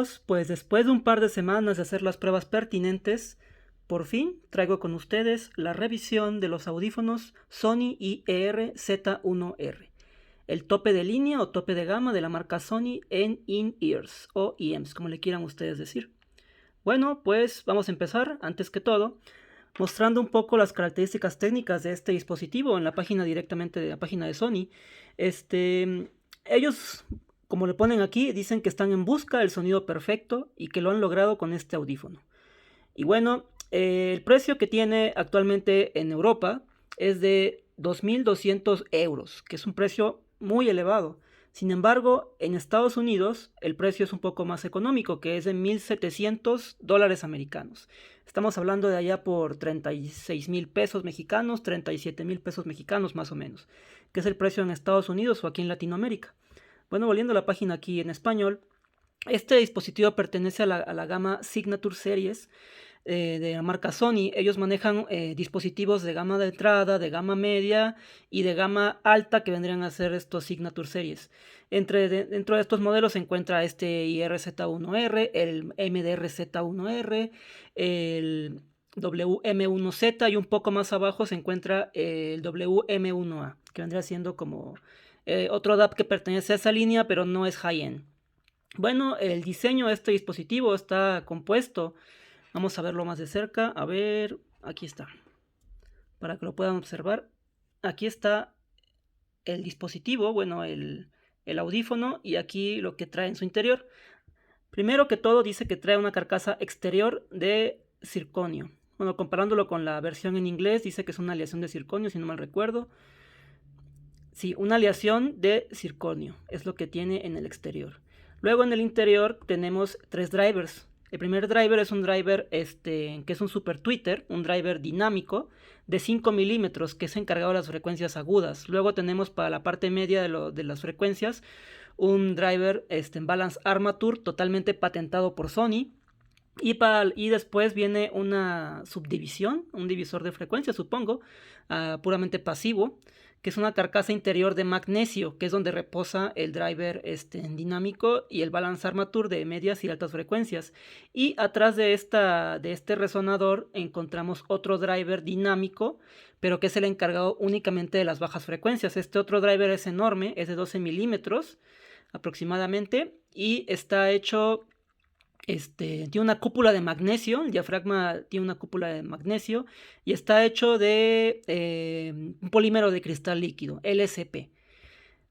amigos, pues después de un par de semanas de hacer las pruebas pertinentes, por fin traigo con ustedes la revisión de los audífonos Sony IR Z1R, el tope de línea o tope de gama de la marca Sony en in-ears o IEMS, como le quieran ustedes decir. Bueno, pues vamos a empezar, antes que todo, mostrando un poco las características técnicas de este dispositivo en la página directamente de la página de Sony. Ellos, como le ponen aquí, dicen que están en busca del sonido perfecto y que lo han logrado con este audífono. Y bueno, el precio que tiene actualmente en Europa es de 2.200 euros, que es un precio muy elevado. Sin embargo, en Estados Unidos el precio es un poco más económico, que es de 1.700 dólares americanos. Estamos hablando de allá por 36.000 pesos mexicanos, 37.000 pesos mexicanos más o menos, que es el precio en Estados Unidos o aquí en Latinoamérica. Bueno, volviendo a la página aquí en español, este dispositivo pertenece a la gama Signature Series de la marca Sony. Ellos manejan dispositivos de gama de entrada, de gama media y de gama alta, que vendrían a ser estos Signature Series. Dentro de estos modelos se encuentra este IRZ1R, el MDR-Z1R, el WM1Z, y un poco más abajo se encuentra el WM1A, que vendría siendo como otro DAP que pertenece a esa línea, pero no es high-end. Bueno, el diseño de este dispositivo está compuesto. Vamos a verlo más de cerca. A ver, aquí está. Para que lo puedan observar. Aquí está el dispositivo, bueno, el audífono, y aquí lo que trae en su interior. Primero que todo dice que trae una carcasa exterior de circonio. Bueno, comparándolo con la versión en inglés, dice que es una aleación de circonio, si no mal recuerdo. Sí, una aleación de circonio es lo que tiene en el exterior. Luego en el interior tenemos tres drivers. El primer driver es un driver que es un super tweeter, un driver dinámico de 5 milímetros que es encargado de las frecuencias agudas. Luego tenemos para la parte media de las frecuencias un driver en Balance Armature totalmente patentado por Sony. Y después viene una subdivisión, un divisor de frecuencia, supongo, puramente pasivo, que es una carcasa interior de magnesio, que es donde reposa el driver dinámico y el balance armature de medias y altas frecuencias. Y atrás de este resonador encontramos otro driver dinámico, pero que es el encargado únicamente de las bajas frecuencias. Este otro driver es enorme, es de 12 milímetros aproximadamente, y está hecho... tiene una cúpula de magnesio, el diafragma tiene una cúpula de magnesio y está hecho de un polímero de cristal líquido, LSP.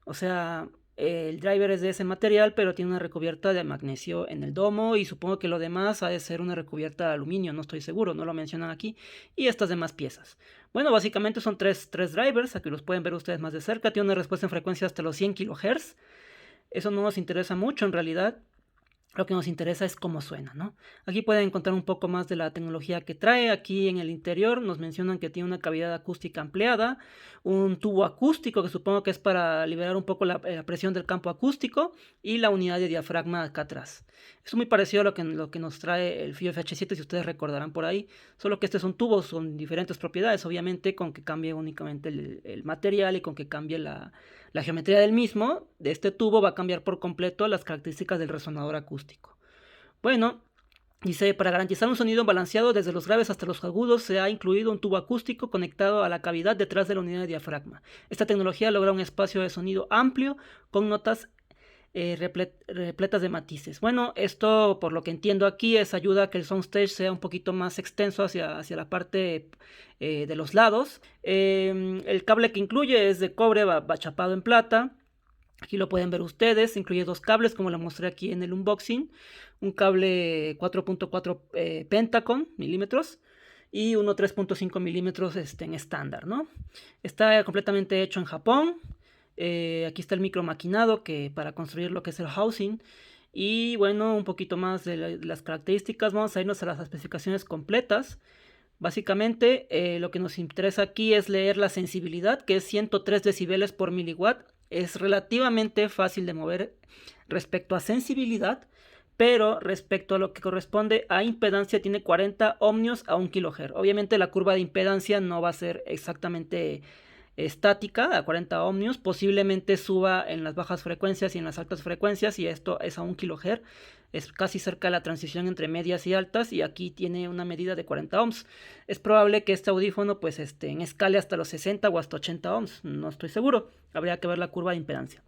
O sea, el driver es de ese material, pero tiene una recubierta de magnesio en el domo, y supongo que lo demás ha de ser una recubierta de aluminio, no estoy seguro, no lo mencionan aquí, y estas demás piezas. Bueno, básicamente son tres drivers, aquí los pueden ver ustedes más de cerca. Tiene una respuesta en frecuencia hasta los 100 kHz. Eso no nos interesa mucho en realidad. Lo que nos interesa es cómo suena, ¿no? Aquí pueden encontrar un poco más de la tecnología que trae. Aquí en el interior nos mencionan que tiene una cavidad acústica ampliada, un tubo acústico que supongo que es para liberar un poco la presión del campo acústico, y la unidad de diafragma acá atrás. Es muy parecido a lo que nos trae el FIO FH7, si ustedes recordarán por ahí, solo que estos son tubos con diferentes propiedades, obviamente, con que cambie únicamente el material y con que cambie la geometría del mismo. De este tubo va a cambiar por completo las características del resonador acústico. Bueno, dice, para garantizar un sonido balanceado desde los graves hasta los agudos, se ha incluido un tubo acústico conectado a la cavidad detrás de la unidad de diafragma. Esta tecnología logra un espacio de sonido amplio con notas repletas de matices. Bueno, esto, por lo que entiendo aquí, ayuda a que el soundstage sea un poquito más extenso hacia la parte de los lados. El cable que incluye es de cobre, va chapado en plata. Aquí lo pueden ver ustedes, incluye dos cables, como lo mostré aquí en el unboxing. Un cable 4.4 Pentacon milímetros y uno 3.5 milímetros en estándar, ¿no? Está completamente hecho en Japón. Aquí está el micro maquinado para construir lo que es el housing. Y bueno, un poquito más de las características. Vamos a irnos a las especificaciones completas. Básicamente lo que nos interesa aquí es leer la sensibilidad, que es 103 decibeles por miliwatt. Es relativamente fácil de mover respecto a sensibilidad, pero respecto a lo que corresponde a impedancia tiene 40 ohmios a 1 kHz. Obviamente la curva de impedancia no va a ser exactamente estática a 40 ohmios, posiblemente suba en las bajas frecuencias y en las altas frecuencias, y esto es a 1 kHz, es casi cerca de la transición entre medias y altas, y aquí tiene una medida de 40 ohms. Es probable que este audífono pues escale hasta los 60 o hasta 80 ohms, no estoy seguro, habría que ver la curva de impedancia.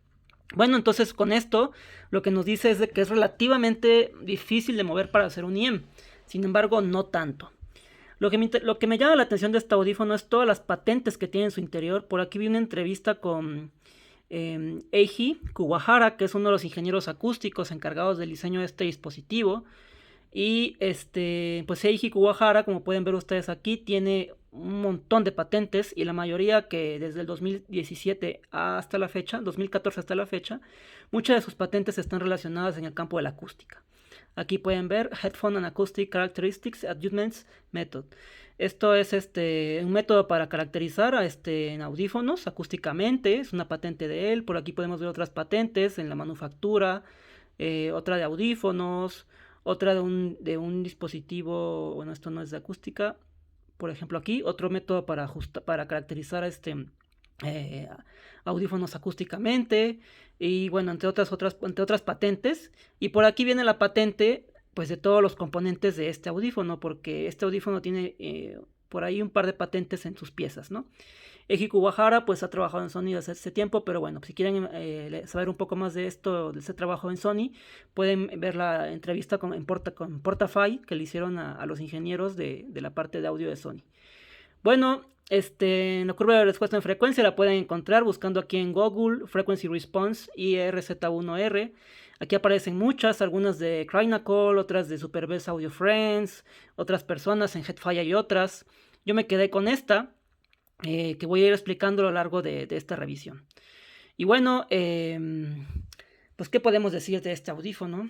Bueno, entonces con esto lo que nos dice es de que es relativamente difícil de mover para hacer un IEM, sin embargo no tanto. Lo que me llama la atención de este audífono es todas las patentes que tiene en su interior. Por aquí vi una entrevista con Eiji Kuwahara, que es uno de los ingenieros acústicos encargados del diseño de este dispositivo. Y pues Eiji Kuwahara, como pueden ver ustedes aquí, tiene un montón de patentes, y la mayoría que desde el 2017 hasta la fecha, 2014 hasta la fecha, muchas de sus patentes están relacionadas en el campo de la acústica. Aquí pueden ver Headphone and Acoustic Characteristics Adjustments Method. Esto es un método para caracterizar en audífonos acústicamente, es una patente de él. Por aquí podemos ver otras patentes en la manufactura, otra de audífonos, otra de un dispositivo, bueno, esto no es de acústica. Por ejemplo, aquí otro método para caracterizar audífonos acústicamente, y bueno, entre otras patentes. Y por aquí viene la patente pues de todos los componentes de este audífono, porque este audífono tiene por ahí un par de patentes en sus piezas, ¿no? Eiji Kuwahara pues ha trabajado en Sony desde hace tiempo, pero bueno, si quieren saber un poco más de esto, de ese trabajo en Sony, pueden ver la entrevista con Portafy que le hicieron a los ingenieros de la parte de audio de Sony. Bueno, en la curva de respuesta en frecuencia la pueden encontrar buscando aquí en Google Frequency Response IRZ1R. Aquí aparecen muchas, algunas de Crynacol, otras de Superbest Audio Friends, otras personas en Headfire y otras. Yo me quedé con esta, que voy a ir explicando a lo largo de esta revisión. Y bueno, pues ¿qué podemos decir de este audífono?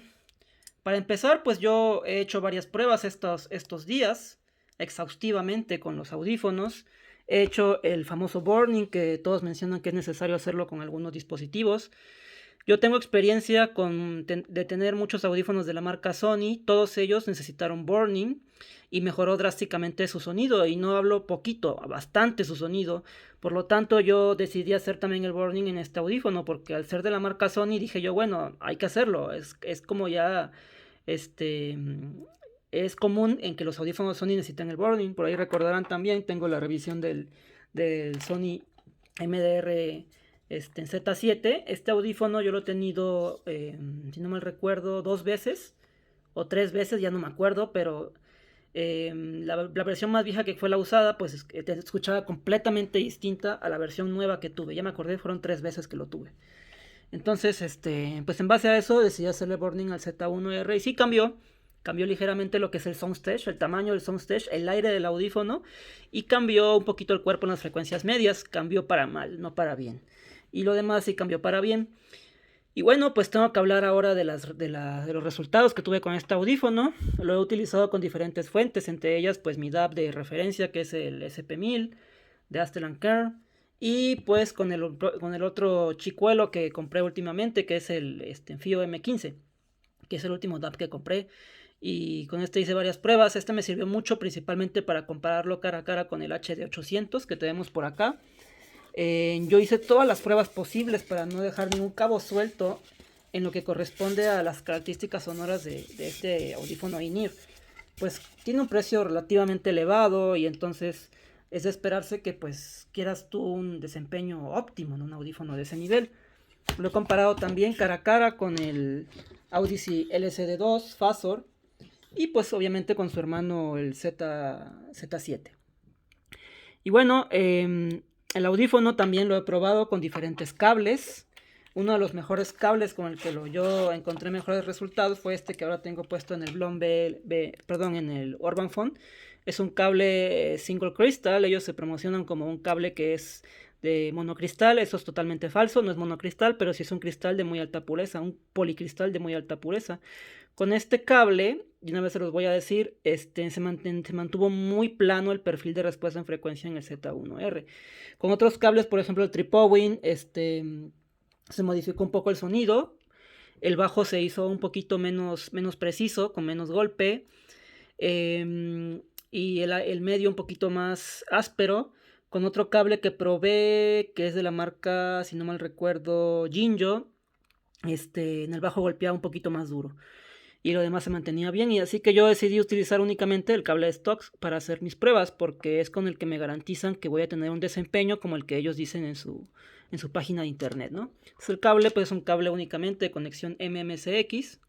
Para empezar, pues yo he hecho varias pruebas estos días, exhaustivamente con los audífonos. He hecho el famoso burn-in, que todos mencionan que es necesario hacerlo con algunos dispositivos. Yo tengo experiencia de tener muchos audífonos de la marca Sony. Todos ellos necesitaron burn-in y mejoró drásticamente su sonido, y no hablo poquito, bastante su sonido. Por lo tanto, yo decidí hacer también el burn-in en este audífono, porque al ser de la marca Sony dije yo, bueno, hay que hacerlo. Es como ya es común en que los audífonos Sony necesitan el burn-in. Por ahí recordarán también, tengo la revisión del Sony MDR en Z7. Este audífono yo lo he tenido, si no mal recuerdo, 2 veces o 3 veces, ya no me acuerdo, pero la versión más vieja, que fue la usada, pues escuchaba completamente distinta a la versión nueva que tuve. Ya me acordé, fueron 3 veces que lo tuve. Entonces, pues en base a eso decidí hacerle burn-in al Z1R, y sí cambió ligeramente lo que es el soundstage, el tamaño del soundstage, el aire del audífono, y cambió un poquito el cuerpo en las frecuencias medias. Cambió para mal, no para bien. Y lo demás sí cambió para bien. Y bueno, pues tengo que hablar ahora de los resultados que tuve con este audífono. Lo he utilizado con diferentes fuentes, entre ellas pues mi DAB de referencia, que es el SP1000 de Astel & Kern, y pues con el otro chicuelo que compré últimamente, que es el FIO M15, que es el último DAB que compré. Y con este hice varias pruebas. Este me sirvió mucho, principalmente para compararlo cara a cara con el HD800 que tenemos por acá. Yo hice todas las pruebas posibles para no dejar ningún cabo suelto en lo que corresponde a las características sonoras de este audífono in-ear. Pues tiene un precio relativamente elevado, y entonces es de esperarse que pues quieras tú un desempeño óptimo en un audífono de ese nivel. Lo he comparado también cara a cara con el Audyssey LCD2 Phasor, y pues obviamente con su hermano el Z7. Y bueno, el audífono también lo he probado con diferentes cables. Uno de los mejores cables con el que yo encontré mejores resultados fue este que ahora tengo puesto en el en el Urban Phone. Es un cable single crystal. Ellos se promocionan como un cable que es de monocristal. Eso es totalmente falso, no es monocristal, pero sí es un cristal de muy alta pureza, un policristal de muy alta pureza. Con este cable, y una vez se los voy a decir, se mantuvo muy plano el perfil de respuesta en frecuencia en el Z1R. Con otros cables, por ejemplo el Tripowin, se modificó un poco el sonido. El bajo se hizo un poquito menos preciso, con menos golpe. Y el medio un poquito más áspero, con otro cable que probé, que es de la marca, si no mal recuerdo, Jinjo. En el bajo golpeaba un poquito más duro y lo demás se mantenía bien, y así que yo decidí utilizar únicamente el cable de stocks para hacer mis pruebas, porque es con el que me garantizan que voy a tener un desempeño como el que ellos dicen en su página de internet, ¿no? Entonces el cable pues es un cable únicamente de conexión MMSX,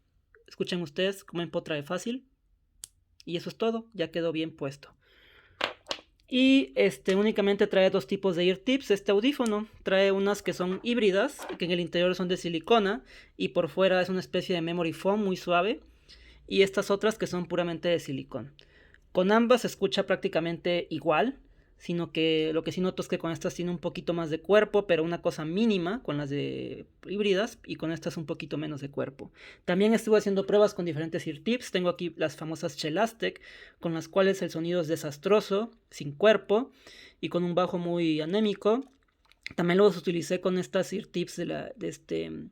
escuchen ustedes cómo empotra de fácil, y eso es todo, ya quedó bien puesto. Y únicamente trae dos tipos de ear tips. Este audífono trae unas que son híbridas, que en el interior son de silicona y por fuera es una especie de memory foam muy suave. Y estas otras que son puramente de silicón. Con ambas se escucha prácticamente igual, sino que lo que sí noto es que con estas tiene un poquito más de cuerpo, pero una cosa mínima con las de híbridas, y con estas un poquito menos de cuerpo. También estuve haciendo pruebas con diferentes ear tips. Tengo aquí las famosas Chelastec, con las cuales el sonido es desastroso, sin cuerpo y con un bajo muy anémico. También los utilicé con estas ear tips de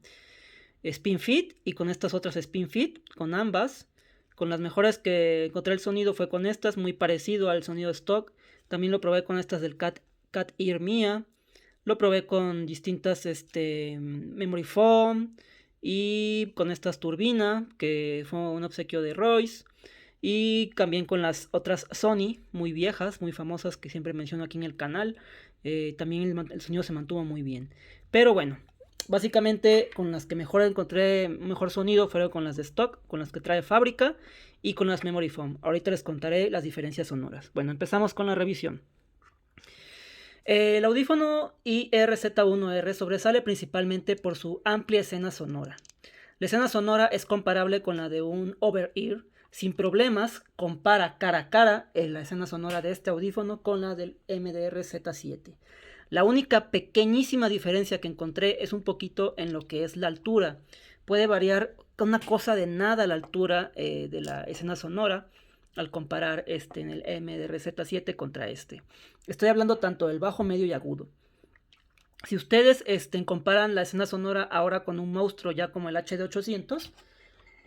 Spin Fit y con estas otras Spin Fit, con ambas. Con las mejores que encontré el sonido fue con estas, muy parecido al sonido stock. También lo probé con estas del Cat Ear Mia. Lo probé con distintas Memory Foam y con estas Turbina, que fue un obsequio de Royce. Y también con las otras Sony, muy viejas, muy famosas, que siempre menciono aquí en el canal. También el sonido se mantuvo muy bien. Pero bueno, básicamente con las que mejor encontré mejor sonido fueron con las de stock, con las que trae fábrica y con las Memory Foam. Ahorita les contaré las diferencias sonoras. Bueno, empezamos con la revisión. El audífono IRZ1R sobresale principalmente por su amplia escena sonora. La escena sonora es comparable con la de un over-ear. Sin problemas, compara cara a cara la escena sonora de este audífono con la del MDR-Z7. La única pequeñísima diferencia que encontré es un poquito en lo que es la altura. Puede variar una cosa de nada la altura de la escena sonora al comparar en el MDR-Z7 contra este. Estoy hablando tanto del bajo, medio y agudo. Si ustedes comparan la escena sonora ahora con un monstruo ya como el HD800,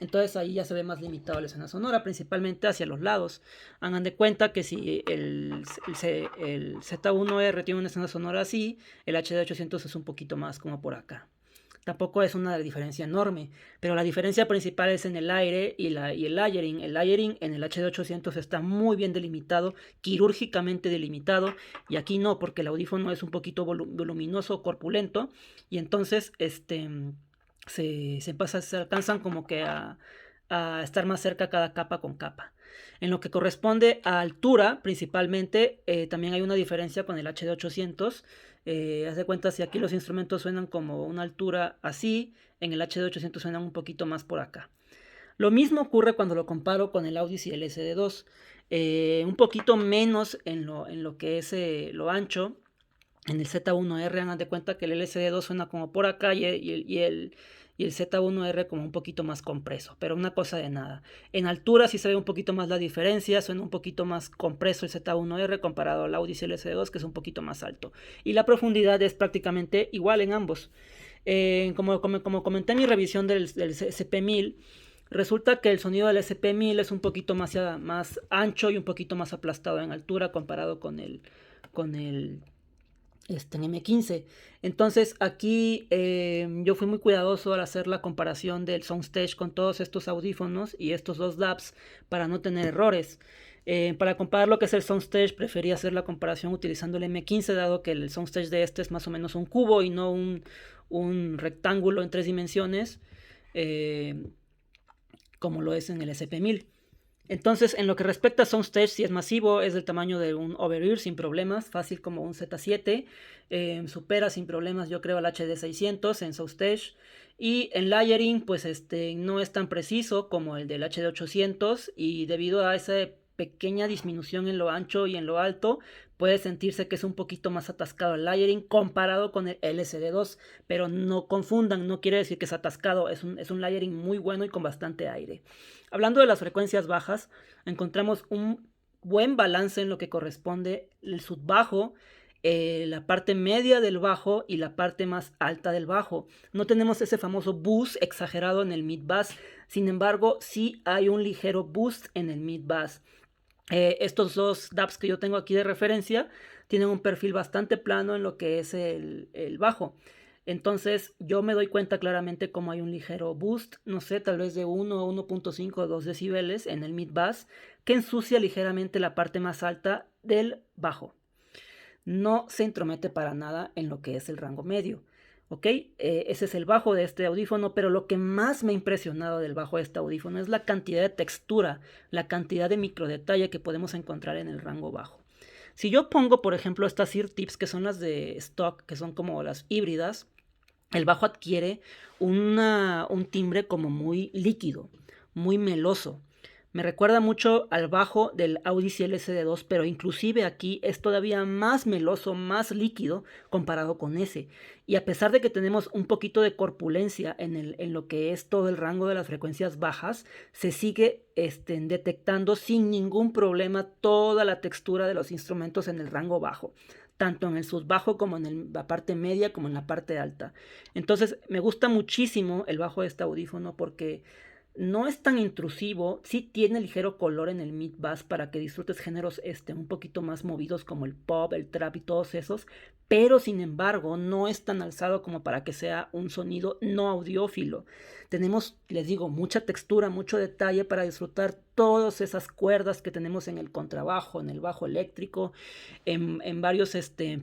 entonces ahí ya se ve más limitado la escena sonora, principalmente hacia los lados. Hagan de cuenta que si el Z1R tiene una escena sonora así, el HD800 es un poquito más como por acá. Tampoco es una diferencia enorme, pero la diferencia principal es en el aire y el layering. El layering en el HD800 está muy bien delimitado, quirúrgicamente delimitado, y aquí no, porque el audífono es un poquito voluminoso, corpulento, y entonces se alcanzan como que a estar más cerca cada capa con capa. En lo que corresponde a altura, principalmente, también hay una diferencia con el HD800. Haz de cuenta, si aquí los instrumentos suenan como una altura así, en el HD800 suenan un poquito más por acá. Lo mismo ocurre cuando lo comparo con el Audis y el SD2. Un poquito menos en lo que es lo ancho. En el Z1R, hagan de cuenta que el LCD2 suena como por acá y el Z1R como un poquito más compreso, pero una cosa de nada. En altura sí se ve un poquito más la diferencia, suena un poquito más compreso el Z1R comparado al Audis LC2, que es un poquito más alto. Y la profundidad es prácticamente igual en ambos. Como comenté en mi revisión del SP1000, resulta que el sonido del SP1000 es un poquito más ancho y un poquito más aplastado en altura comparado con el M15. Entonces aquí yo fui muy cuidadoso al hacer la comparación del Soundstage con todos estos audífonos y estos dos DABs para no tener errores. Para comparar lo que es el Soundstage, preferí hacer la comparación utilizando el M15, dado que el Soundstage de este es más o menos un cubo y no un rectángulo en 3 dimensiones, como lo es en el SP1000. Entonces, en lo que respecta a Soundstage, si es masivo, es del tamaño de un over-ear sin problemas, fácil como un Z7, supera sin problemas, yo creo, al HD600 en Soundstage. Y en layering, pues no es tan preciso como el del HD800, y debido a esa pequeña disminución en lo ancho y en lo alto, puede sentirse que es un poquito más atascado el layering comparado con el LCD2, pero no confundan, no quiere decir que es atascado, es un layering muy bueno y con bastante aire. Hablando de las frecuencias bajas, encontramos un buen balance en lo que corresponde el subbajo, la parte media del bajo y la parte más alta del bajo. No tenemos ese famoso boost exagerado en el mid bass, sin embargo sí hay un ligero boost en el mid bass. Estos dos DAPs que yo tengo aquí de referencia tienen un perfil bastante plano en lo que es el bajo. Entonces yo me doy cuenta claramente como hay un ligero boost, no sé, tal vez de 1 a 1.5 o 2 decibeles en el mid bass, que ensucia ligeramente la parte más alta del bajo. No se intromete para nada en lo que es el rango medio. ¿Ok? Ese es el bajo de este audífono, pero lo que más me ha impresionado del bajo de este audífono es la cantidad de textura, la cantidad de microdetalle que podemos encontrar en el rango bajo. Si yo pongo, por ejemplo, estas ear tips, que son las de stock, que son como las híbridas, el bajo adquiere un timbre como muy líquido, muy meloso. Me recuerda mucho al bajo del Audyssey LCD2, pero inclusive aquí es todavía más meloso, más líquido comparado con ese. Y a pesar de que tenemos un poquito de corpulencia en lo que es todo el rango de las frecuencias bajas, se sigue detectando sin ningún problema toda la textura de los instrumentos en el rango bajo, tanto en el subbajo como en la parte media como en la parte alta. Entonces me gusta muchísimo el bajo de este audífono porque no es tan intrusivo, sí tiene ligero color en el mid bass para que disfrutes géneros un poquito más movidos como el pop, el trap y todos esos, pero sin embargo no es tan alzado como para que sea un sonido no audiófilo. Tenemos, les digo, mucha textura, mucho detalle para disfrutar todas esas cuerdas que tenemos en el contrabajo, en el bajo eléctrico, en varios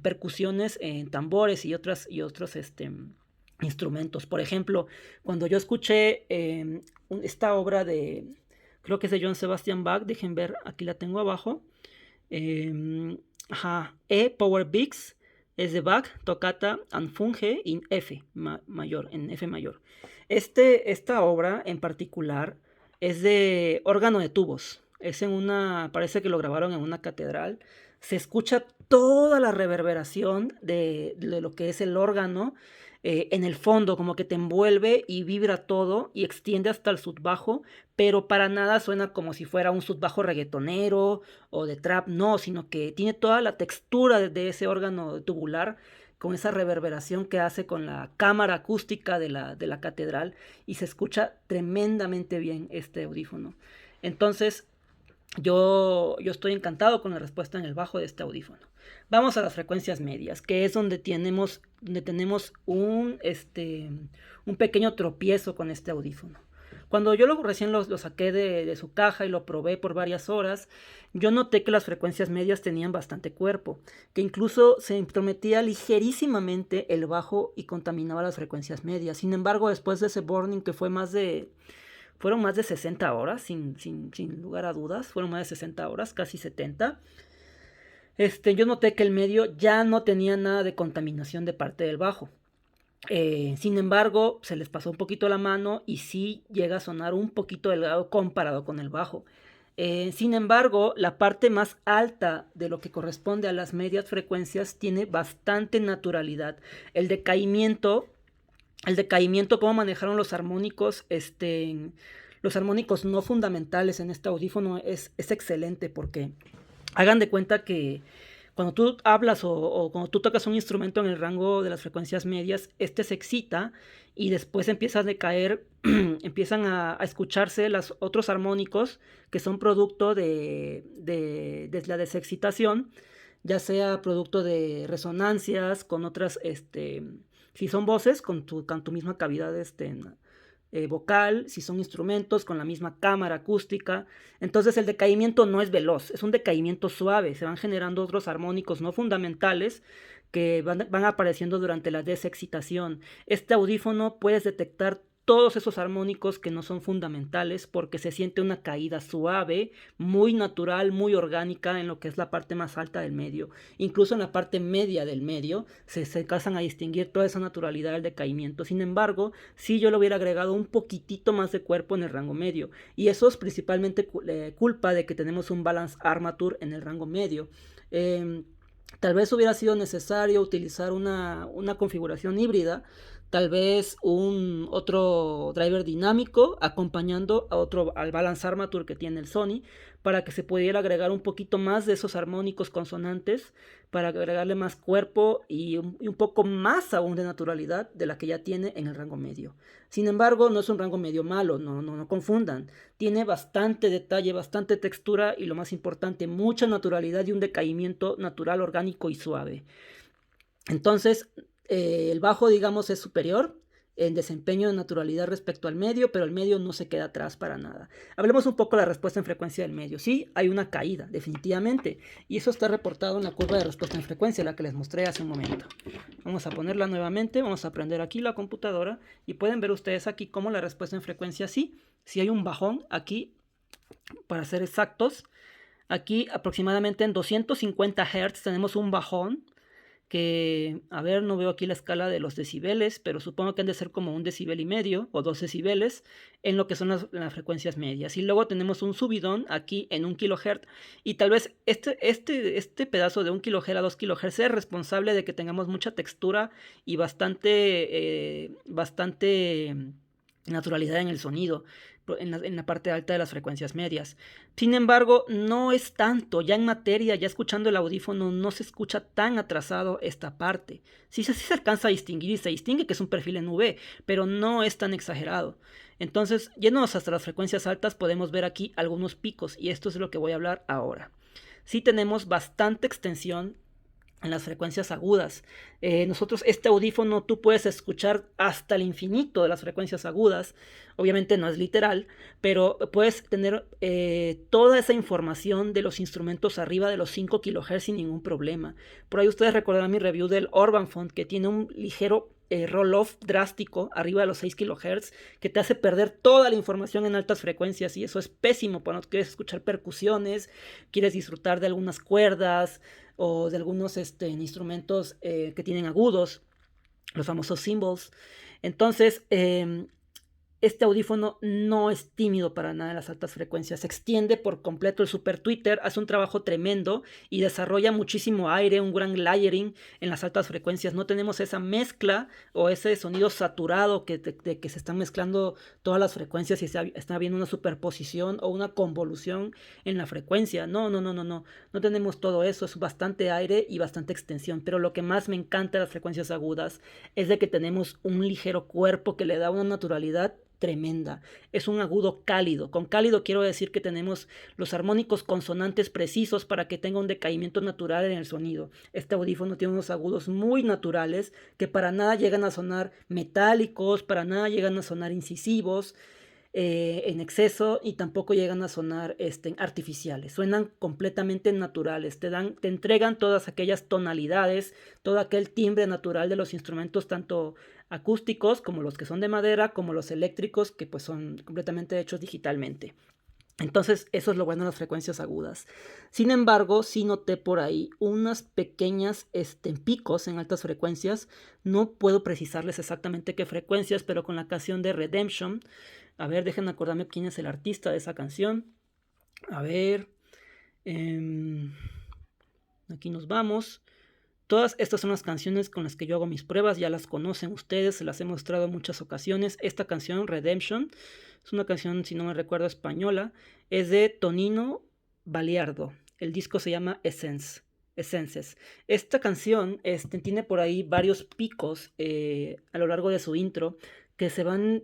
percusiones, en tambores y otros instrumentos. Por ejemplo, cuando yo escuché esta obra creo que es de Johann Sebastian Bach, dejen ver, aquí la tengo abajo, Power Bix, es de Bach, Toccata and Funge en F mayor, en F mayor. Esta obra en particular es de órgano de tubos, parece que lo grabaron en una catedral. Se escucha toda la reverberación de lo que es el órgano en el fondo, como que te envuelve y vibra todo y extiende hasta el subbajo, pero para nada suena como si fuera un subbajo reggaetonero o de trap, no, sino que tiene toda la textura de ese órgano tubular, con esa reverberación que hace con la cámara acústica de la catedral, y se escucha tremendamente bien este audífono. Entonces, yo estoy encantado con la respuesta en el bajo de este audífono. Vamos a las frecuencias medias, que es donde tenemos un pequeño tropiezo con este audífono. Cuando yo recién lo saqué de su caja y lo probé por varias horas, yo noté que las frecuencias medias tenían bastante cuerpo, que incluso se intrometía ligerísimamente el bajo y contaminaba las frecuencias medias. Sin embargo, después de ese burning que fueron más de 60 horas, sin lugar a dudas, fueron más de 60 horas, casi 70. Yo noté que el medio ya no tenía nada de contaminación de parte del bajo. Sin embargo, se les pasó un poquito la mano y sí llega a sonar un poquito delgado comparado con el bajo. Sin embargo, la parte más alta de lo que corresponde a las medias frecuencias tiene bastante naturalidad. El decaimiento, cómo manejaron los armónicos, los armónicos no fundamentales en este audífono es excelente, porque hagan de cuenta que cuando tú hablas o cuando tú tocas un instrumento en el rango de las frecuencias medias, se excita y después empieza a decaer, empiezan a escucharse los otros armónicos que son producto de la desexcitación, ya sea producto de resonancias con otras, si son voces, con tu misma cavidad vocal, si son instrumentos, con la misma cámara acústica. Entonces el decaimiento no es veloz, es un decaimiento suave, se van generando otros armónicos no fundamentales que van apareciendo durante la desexcitación. Este audífono puedes detectar todos esos armónicos que no son fundamentales, porque se siente una caída suave, muy natural, muy orgánica en lo que es la parte más alta del medio. Incluso en la parte media del medio se alcanzan a distinguir toda esa naturalidad del decaimiento. Sin embargo, si yo le hubiera agregado un poquitito más de cuerpo en el rango medio, y eso es principalmente culpa de que tenemos un balance armature en el rango medio. Tal vez hubiera sido necesario utilizar una configuración híbrida, tal vez otro driver dinámico acompañando al balance armature que tiene el Sony, para que se pudiera agregar un poquito más de esos armónicos consonantes, para agregarle más cuerpo y un poco más aún de naturalidad de la que ya tiene en el rango medio. Sin embargo, no es un rango medio malo, no confundan. Tiene bastante detalle, bastante textura y lo más importante, mucha naturalidad y un decaimiento natural, orgánico y suave. Entonces, el bajo, digamos, es superior en desempeño de naturalidad respecto al medio, pero el medio no se queda atrás para nada. Hablemos un poco de la respuesta en frecuencia del medio. Sí, hay una caída, definitivamente, y eso está reportado en la curva de respuesta en frecuencia, la que les mostré hace un momento. Vamos a ponerla nuevamente, vamos a prender aquí la computadora, y pueden ver ustedes aquí cómo la respuesta en frecuencia sí hay un bajón aquí, para ser exactos, aquí aproximadamente en 250 Hz tenemos un bajón, que, a ver, no veo aquí la escala de los decibeles, pero supongo que han de ser como 1,5 decibel o 2 decibeles en lo que son las frecuencias medias. Y luego tenemos un subidón aquí en 1 kHz, y tal vez este pedazo de 1 kHz a 2 kHz es responsable de que tengamos mucha textura y bastante naturalidad en el sonido, en la parte alta de las frecuencias medias. Sin embargo, no es tanto, ya en materia, ya escuchando el audífono, no se escucha tan atrasado esta parte. Sí se alcanza a distinguir y se distingue que es un perfil en V, pero no es tan exagerado. Entonces, yéndonos hasta las frecuencias altas, podemos ver aquí algunos picos, y esto es de lo que voy a hablar ahora. Sí tenemos bastante extensión en las frecuencias agudas. Nosotros este audífono tú puedes escuchar hasta el infinito de las frecuencias agudas. Obviamente no es literal, pero puedes tener toda esa información de los instrumentos arriba de los 5 kHz sin ningún problema. Por ahí ustedes recordarán mi review del Orban Font, que tiene un ligero roll-off drástico arriba de los 6 kHz, que te hace perder toda la información en altas frecuencias, y eso es pésimo cuando quieres escuchar percusiones, quieres disfrutar de algunas cuerdas o de algunos instrumentos que tienen agudos, los famosos cymbals. Entonces, este audífono no es tímido para nada en las altas frecuencias, se extiende por completo el super tweeter, hace un trabajo tremendo y desarrolla muchísimo aire, un gran layering en las altas frecuencias. No tenemos esa mezcla o ese sonido saturado de que se están mezclando todas las frecuencias y está habiendo una superposición o una convolución en la frecuencia. No tenemos todo eso, es bastante aire y bastante extensión, pero lo que más me encanta de las frecuencias agudas es de que tenemos un ligero cuerpo que le da una naturalidad tremenda. Es un agudo cálido. Con cálido quiero decir que tenemos los armónicos consonantes precisos para que tenga un decaimiento natural en el sonido. Este audífono tiene unos agudos muy naturales que para nada llegan a sonar metálicos, para nada llegan a sonar incisivos en exceso, y tampoco llegan a sonar artificiales. Suenan completamente naturales, te entregan todas aquellas tonalidades, todo aquel timbre natural de los instrumentos, tanto acústicos como los que son de madera, como los eléctricos, que pues son completamente hechos digitalmente. Entonces, eso es lo bueno de las frecuencias agudas. Sin embargo, sí noté por ahí unas pequeñas picos en altas frecuencias. No puedo precisarles exactamente qué frecuencias, pero con la canción de Redemption, a ver, déjenme acordarme quién es el artista de esa canción. A ver, aquí nos vamos. Todas estas son las canciones con las que yo hago mis pruebas, ya las conocen ustedes, se las he mostrado en muchas ocasiones. Esta canción, Redemption, es una canción, si no me recuerdo, española, es de Tonino Baliardo. El disco se llama Essences. Esta canción tiene por ahí varios picos a lo largo de su intro, que se van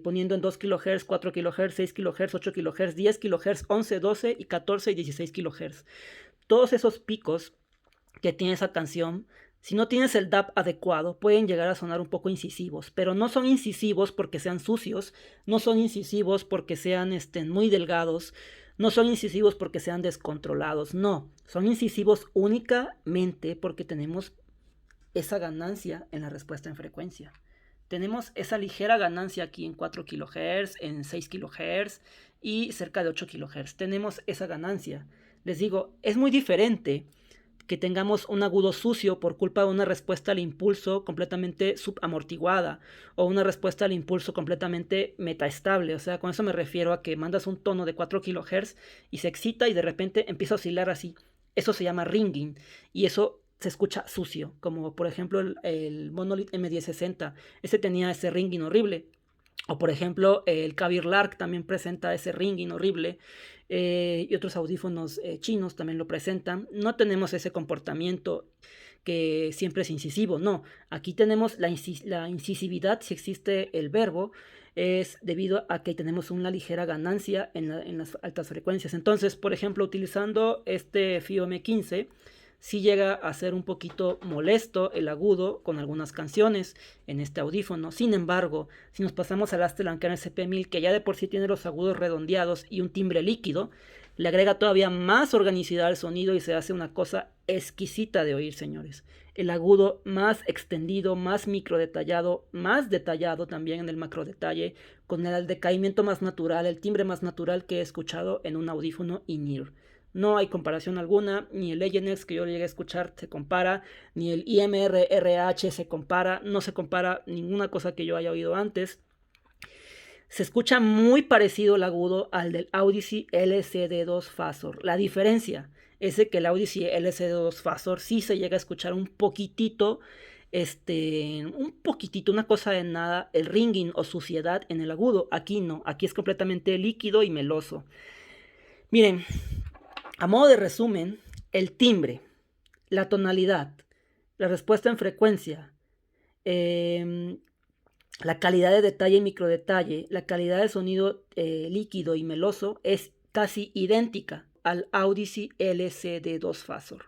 poniendo en 2 kHz, 4 kHz, 6 kHz, 8 kHz, 10 kHz, 11, 12 y 14 y 16 kHz. Todos esos picos que tiene esa canción, si no tienes el DAP adecuado, pueden llegar a sonar un poco incisivos, pero no son incisivos porque sean sucios, no son incisivos porque sean muy delgados, no son incisivos porque sean descontrolados, no, son incisivos únicamente porque tenemos esa ganancia en la respuesta en frecuencia. Tenemos esa ligera ganancia aquí en 4 kHz, en 6 kHz y cerca de 8 kHz. Tenemos esa ganancia. Les digo, es muy diferente que tengamos un agudo sucio por culpa de una respuesta al impulso completamente subamortiguada o una respuesta al impulso completamente metaestable. O sea, con eso me refiero a que mandas un tono de 4 kHz y se excita y de repente empieza a oscilar así. Eso se llama ringing y eso se escucha sucio, como por ejemplo el Monolith M1060. Ese tenía ese ringing horrible. O por ejemplo, el Kabir Lark también presenta ese ringing horrible. Y otros audífonos chinos también lo presentan. No tenemos ese comportamiento que siempre es incisivo, no. Aquí tenemos la incisividad, si existe el verbo, es debido a que tenemos una ligera ganancia en las altas frecuencias. Entonces, por ejemplo, utilizando este FIO M15, sí llega a ser un poquito molesto el agudo con algunas canciones en este audífono. Sin embargo, si nos pasamos al Astelancan SP1000, que ya de por sí tiene los agudos redondeados y un timbre líquido, le agrega todavía más organicidad al sonido y se hace una cosa exquisita de oír, señores. El agudo más extendido, más micro detallado, más detallado también en el macro detalle, con el decaimiento más natural, el timbre más natural que he escuchado en un audífono in-ear. No hay comparación alguna, ni el Legenex que yo llegué a escuchar se compara, ni el IMR RH se compara, no se compara ninguna cosa que yo haya oído antes. Se escucha muy parecido el agudo al del Audyssey LCD2 Phasor. La diferencia es de que el Audyssey LCD2 Phasor sí se llega a escuchar un poquitito, una cosa de nada, el ringing o suciedad en el agudo. Aquí no, aquí es completamente líquido y meloso. Miren, a modo de resumen, el timbre, la tonalidad, la respuesta en frecuencia, la calidad de detalle y microdetalle, la calidad de sonido líquido y meloso es casi idéntica al Audyssey LCD2 Phasor.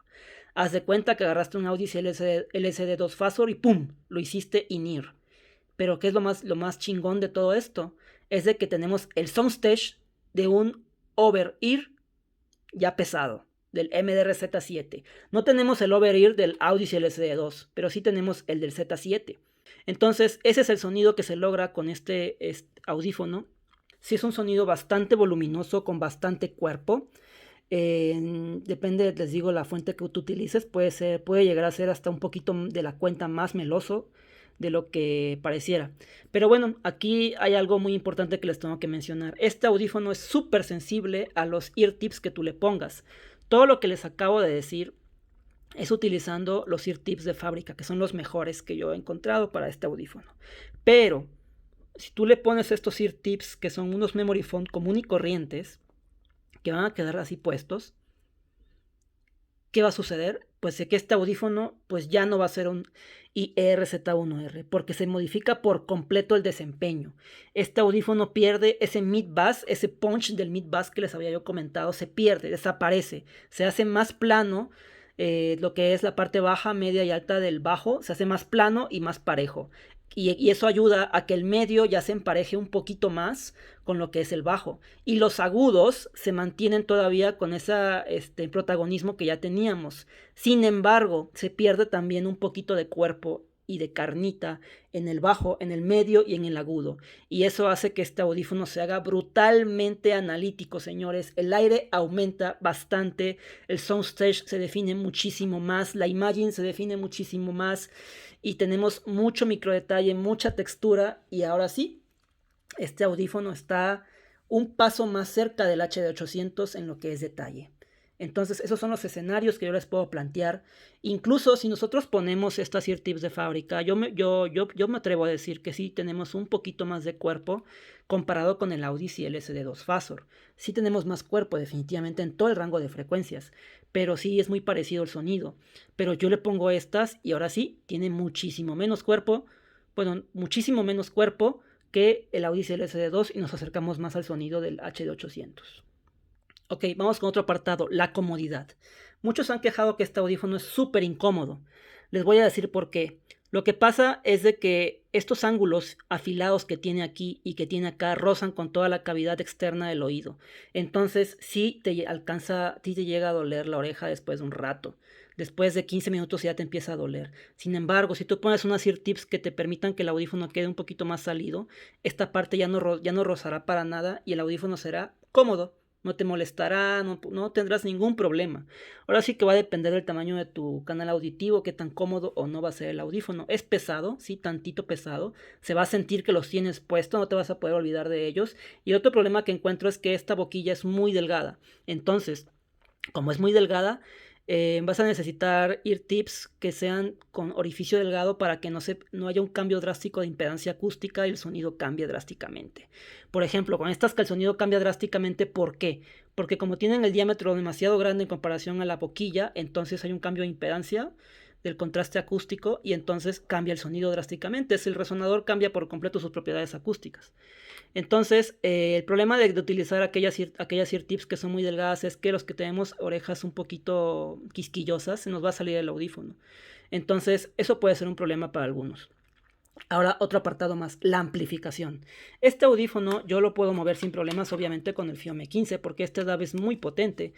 Haz de cuenta que agarraste un Audyssey LCD2 Phasor y ¡pum! Lo hiciste in-ear. Pero ¿qué es lo más chingón de todo esto? Es de que tenemos el soundstage de un over-ear ya pesado, del MDR-Z7. No tenemos el over-ear del Audyssey LCD2, pero sí tenemos el del Z7. Entonces, ese es el sonido que se logra con este audífono. Sí es un sonido bastante voluminoso, con bastante cuerpo. Depende, les digo, la fuente que tú utilices. Puede llegar a ser hasta un poquito de la cuenta más meloso de lo que pareciera. Pero bueno, aquí hay algo muy importante que les tengo que mencionar. Este audífono es súper sensible a los ear tips que tú le pongas. Todo lo que les acabo de decir es utilizando los ear tips de fábrica, que son los mejores que yo he encontrado para este audífono. Pero si tú le pones estos ear tips, que son unos memory foam común y corrientes, que van a quedar así puestos, ¿qué va a suceder? Pues que este audífono pues ya no va a ser un IRZ1R, porque se modifica por completo el desempeño. Este audífono pierde ese mid bass, ese punch del mid bass que les había yo comentado, se pierde, desaparece, se hace más plano. Lo que es la parte baja, media y alta del bajo se hace más plano y más parejo. Y eso ayuda a que el medio ya se empareje un poquito más con lo que es el bajo. Y los agudos se mantienen todavía con ese protagonismo que ya teníamos. Sin embargo, se pierde también un poquito de cuerpo y de carnita en el bajo, en el medio y en el agudo. Y eso hace que este audífono se haga brutalmente analítico, señores. El aire aumenta bastante, el soundstage se define muchísimo más, la imagen se define muchísimo más y tenemos mucho microdetalle, mucha textura y ahora sí, este audífono está un paso más cerca del HD800 en lo que es detalle. Entonces, esos son los escenarios que yo les puedo plantear. Incluso si nosotros ponemos estas ear tips de fábrica, yo me atrevo a decir que sí tenemos un poquito más de cuerpo comparado con el Audyssey LCD2 Phasor. Sí tenemos más cuerpo definitivamente en todo el rango de frecuencias, pero sí es muy parecido el sonido. Pero yo le pongo estas y ahora sí tiene muchísimo menos cuerpo, bueno, muchísimo menos cuerpo que el Audyssey LCD2 y nos acercamos más al sonido del HD800. Ok, vamos con otro apartado, la comodidad. Muchos han quejado que este audífono es súper incómodo. Les voy a decir por qué. Lo que pasa es de que estos ángulos afilados que tiene aquí y que tiene acá rozan con toda la cavidad externa del oído. Entonces sí te llega a doler la oreja después de un rato. Después de 15 minutos ya te empieza a doler. Sin embargo, si tú pones unas ear tips que te permitan que el audífono quede un poquito más salido, esta parte ya no rozará para nada y el audífono será cómodo. No te molestará, no tendrás ningún problema. Ahora sí que va a depender del tamaño de tu canal auditivo, qué tan cómodo o no va a ser el audífono. Es pesado, sí, tantito pesado. Se va a sentir que los tienes puestos, no te vas a poder olvidar de ellos. Y otro problema que encuentro es que esta boquilla es muy delgada. Entonces, como es muy delgada, vas a necesitar ear tips que sean con orificio delgado para que no haya un cambio drástico de impedancia acústica y el sonido cambie drásticamente. Por ejemplo, con estas que el sonido cambia drásticamente, ¿por qué? Porque como tienen el diámetro demasiado grande en comparación a la boquilla, entonces hay un cambio de impedancia del contraste acústico y entonces cambia el sonido drásticamente. El resonador cambia por completo sus propiedades acústicas. Entonces, el problema de utilizar aquellas ear tips que son muy delgadas es que los que tenemos orejas un poquito quisquillosas, se nos va a salir el audífono. Entonces, eso puede ser un problema para algunos. Ahora, otro apartado más, la amplificación. Este audífono yo lo puedo mover sin problemas, obviamente, con el Fiome 15, porque este DAB es muy potente.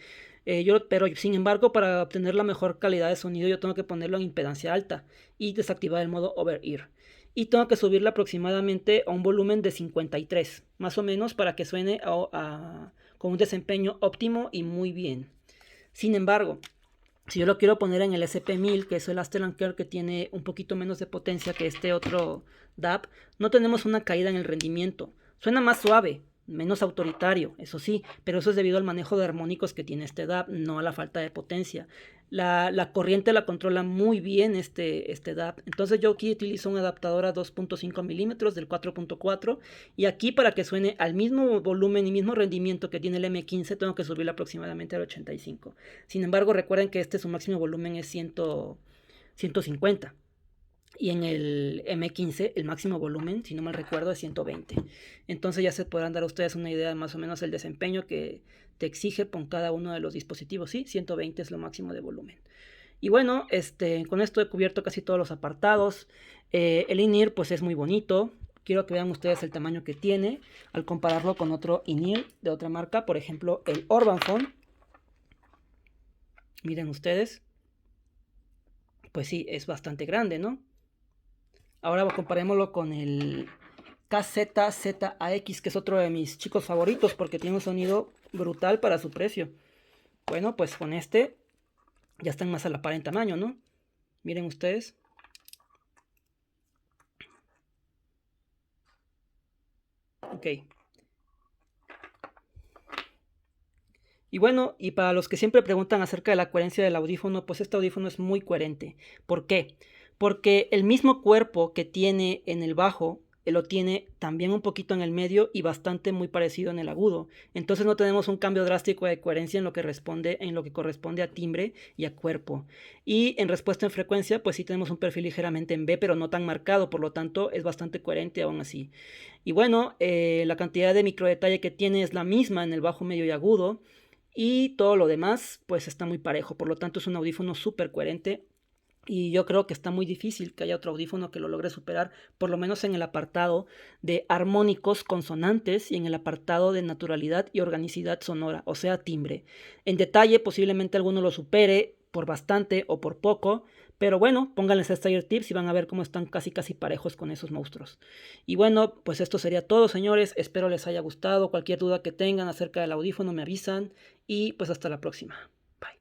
Pero, sin embargo, para obtener la mejor calidad de sonido, yo tengo que ponerlo en impedancia alta y desactivar el modo over-ear. Y tengo que subirlo aproximadamente a un volumen de 53, más o menos, para que suene con un desempeño óptimo y muy bien. Sin embargo, si yo lo quiero poner en el SP1000, que es el Aster & Kerr, que tiene un poquito menos de potencia que este otro DAB, no tenemos una caída en el rendimiento. Suena más suave, menos autoritario, eso sí, pero eso es debido al manejo de armónicos que tiene este DAB, no a la falta de potencia. La corriente la controla muy bien este DAB. Entonces yo aquí utilizo un adaptador a 2.5 milímetros del 4.4 y aquí para que suene al mismo volumen y mismo rendimiento que tiene el M15 tengo que subirlo aproximadamente al 85. Sin embargo, recuerden que su máximo volumen es 150. Y en el M15 el máximo volumen, si no mal recuerdo, es 120. Entonces ya se podrán dar a ustedes una idea de más o menos el desempeño que te exige con cada uno de los dispositivos. Sí, 120 es lo máximo de volumen. Y bueno, con esto he cubierto casi todos los apartados. El in-ear pues es muy bonito. Quiero que vean ustedes el tamaño que tiene al compararlo con otro in-ear de otra marca. Por ejemplo, el Orbanphone. Miren ustedes. Pues sí, es bastante grande, ¿no? Ahora comparémoslo con el KZ-ZAX, que es otro de mis chicos favoritos porque tiene un sonido brutal para su precio. Bueno, pues con este ya están más a la par en tamaño, ¿no? Miren ustedes. Ok. Y bueno, y para los que siempre preguntan acerca de la coherencia del audífono, pues este audífono es muy coherente. ¿Por qué? Porque el mismo cuerpo que tiene en el bajo, lo tiene también un poquito en el medio y bastante muy parecido en el agudo. Entonces no tenemos un cambio drástico de coherencia en lo que corresponde a timbre y a cuerpo. Y en respuesta en frecuencia, pues sí tenemos un perfil ligeramente en B, pero no tan marcado, por lo tanto es bastante coherente aún así. Y bueno, la cantidad de microdetalle que tiene es la misma en el bajo, medio y agudo. Y todo lo demás, pues está muy parejo. Por lo tanto, es un audífono súper coherente. Y yo creo que está muy difícil que haya otro audífono que lo logre superar, por lo menos en el apartado de armónicos consonantes y en el apartado de naturalidad y organicidad sonora, o sea, timbre. En detalle, posiblemente alguno lo supere por bastante o por poco, pero bueno, pónganles esta ear tips y van a ver cómo están casi parejos con esos monstruos. Y bueno, pues esto sería todo, señores. Espero les haya gustado. Cualquier duda que tengan acerca del audífono me avisan y pues hasta la próxima. Bye.